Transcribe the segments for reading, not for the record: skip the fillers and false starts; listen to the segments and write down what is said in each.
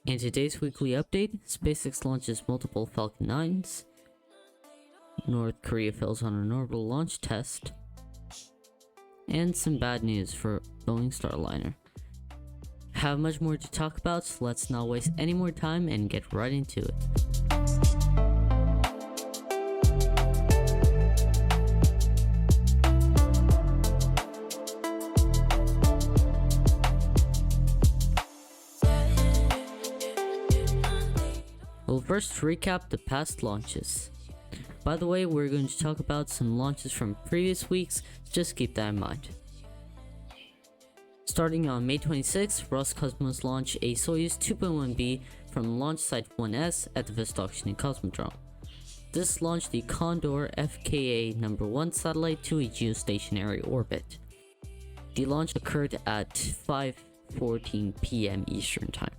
In today's weekly update, SpaceX launches multiple Falcon 9s, North Korea fails on an orbital launch test, and some bad news for Boeing Starliner. Have much more to talk about, so let's not waste any more time and get right into it. We'll first recap the past launches. By the way, we're going to talk about some launches from previous weeks, so just keep that in mind. Starting on May 26th, Roscosmos launched a Soyuz 2.1B from launch site 1S at the Vostochny Cosmodrome. This launched the Condor FKA No. 1 satellite to a geostationary orbit. The launch occurred at 5:14 p.m. Eastern Time.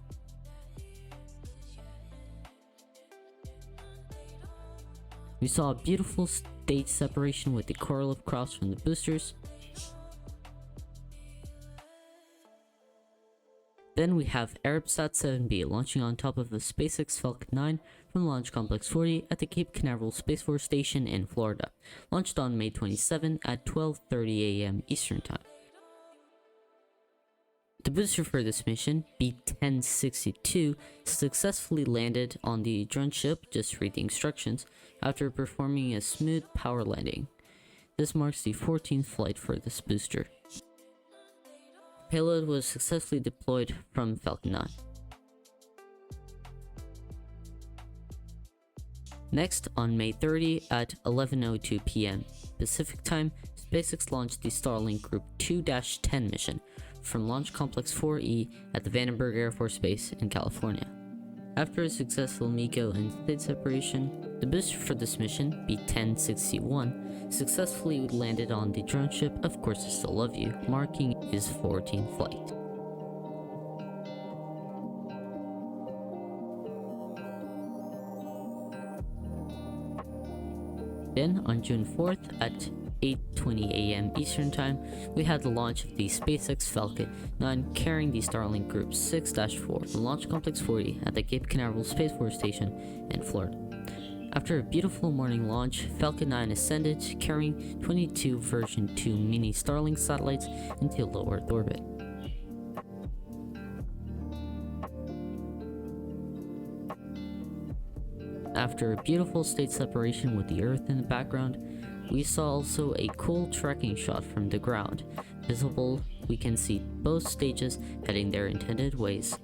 We saw a beautiful stage separation with the correlative cross from the boosters. Then we have Arabsat 7B launching on top of a SpaceX Falcon 9 from Launch Complex 40 at the Cape Canaveral Space Force Station in Florida, launched on May 27 at 12:30 a.m. Eastern Time. The booster for this mission, B-1062, successfully landed on the drone ship, just read the instructions, after performing a smooth power landing. This marks the 14th flight for this booster. Payload was successfully deployed from Falcon 9. Next, on May 30 at 11:02 p.m. Pacific Time, SpaceX launched the Starlink Group 2-10 mission from Launch Complex 4E at the Vandenberg Air Force Base in California. After a successful MECO and stage separation, the booster for this mission, B-1061, successfully landed on the drone ship Of Course I Still Love You, marking his 14th flight. Then, on June 4th at 8:20 a.m. Eastern Time, we had the launch of the SpaceX Falcon 9 carrying the Starlink Group 6-4 from Launch Complex 40 at the Cape Canaveral Space Force Station in Florida. After a beautiful morning launch, Falcon 9 ascended, carrying 22 version 2 mini Starlink satellites into low Earth orbit. After a beautiful stage separation with the Earth in the background, we saw also a cool tracking shot from the ground. Visible, we can see both stages heading their intended ways.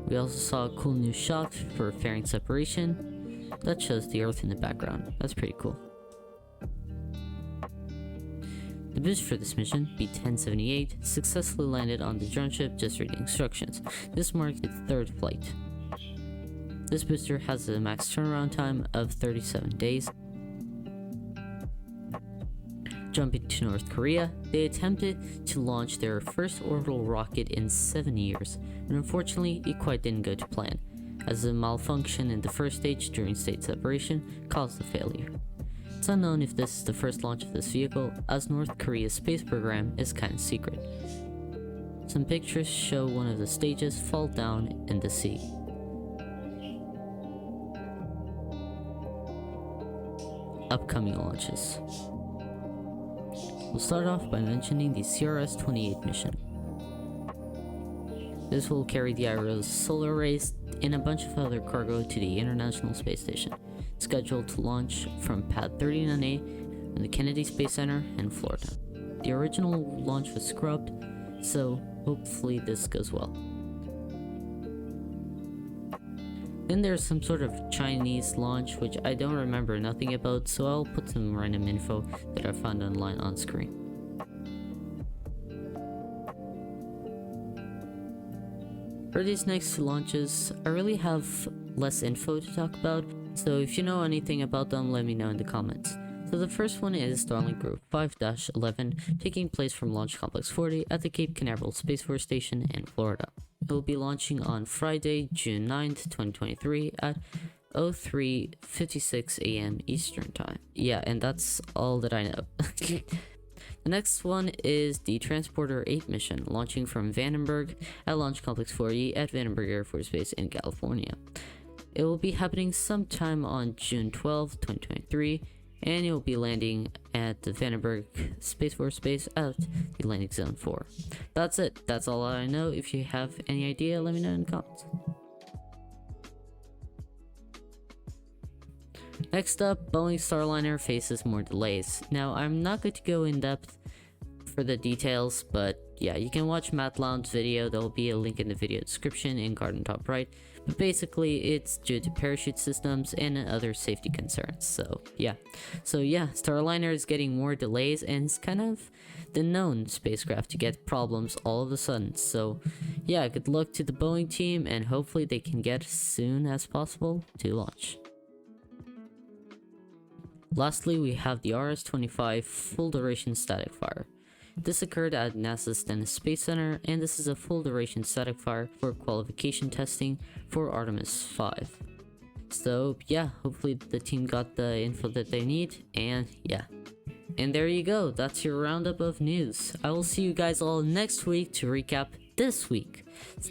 We also saw a cool new shot for fairing separation that shows the Earth in the background. That's pretty cool. The booster for this mission, B-1078, successfully landed on the drone ship, just reading instructions. This marked its third flight. This booster has a max turnaround time of 37 days. Jumping to North Korea, they attempted to launch their first orbital rocket in 7 years, but unfortunately it quite didn't go to plan, as a malfunction in the first stage during stage separation caused the failure. It's unknown if this is the first launch of this vehicle, as North Korea's space program is kinda secret. Some pictures show one of the stages fall down in the sea. Upcoming launches. We'll start off by mentioning the CRS-28 mission. This will carry the IRO's solar arrays and a bunch of other cargo to the International Space Station, scheduled to launch from Pad 39A in the Kennedy Space Center in Florida. The original launch was scrubbed, so hopefully this goes well. Then there's some sort of Chinese launch which I don't remember nothing about, so I'll put some random info that I found online on screen. For these next two launches, I really have less info to talk about, so if you know anything about them, let me know in the comments. So the first one is Starlink Group 5-11, taking place from Launch Complex 40 at the Cape Canaveral Space Force Station in Florida. It will be launching on Friday, June 9th, 2023 at 03:56 a.m. Eastern Time. Yeah, and that's all that I know. The next one is the Transporter 8 mission, launching from Vandenberg at Launch Complex 4E at Vandenberg Air Force Base in California. It will be happening sometime on June 12, 2023, and it will be landing at the Vandenberg Space Force Base at the landing zone 4. That's it. That's all I know. If you have any idea, let me know in the comments. Next up, Boeing Starliner faces more delays. Now, I'm not going to go in depth for the details, but yeah, you can watch Matt Lowndes' video. There will be a link in the video description in garden top right. But basically, it's due to parachute systems and other safety concerns. So yeah, Starliner is getting more delays, and it's kind of the known spacecraft to get problems all of a sudden. So yeah, good luck to the Boeing team, and hopefully they can get as soon as possible to launch. Lastly, we have the RS-25 full duration static fire. This occurred at NASA's Stennis Space Center, and this is a full duration static fire for qualification testing for Artemis 5. So yeah, hopefully the team got the info that they need, and yeah. And there you go, that's your roundup of news. I will see you guys all next week to recap this week.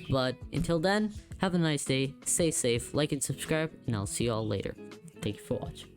But until then, have a nice day, stay safe, like and subscribe, and I'll see you all later. Thank you for watching.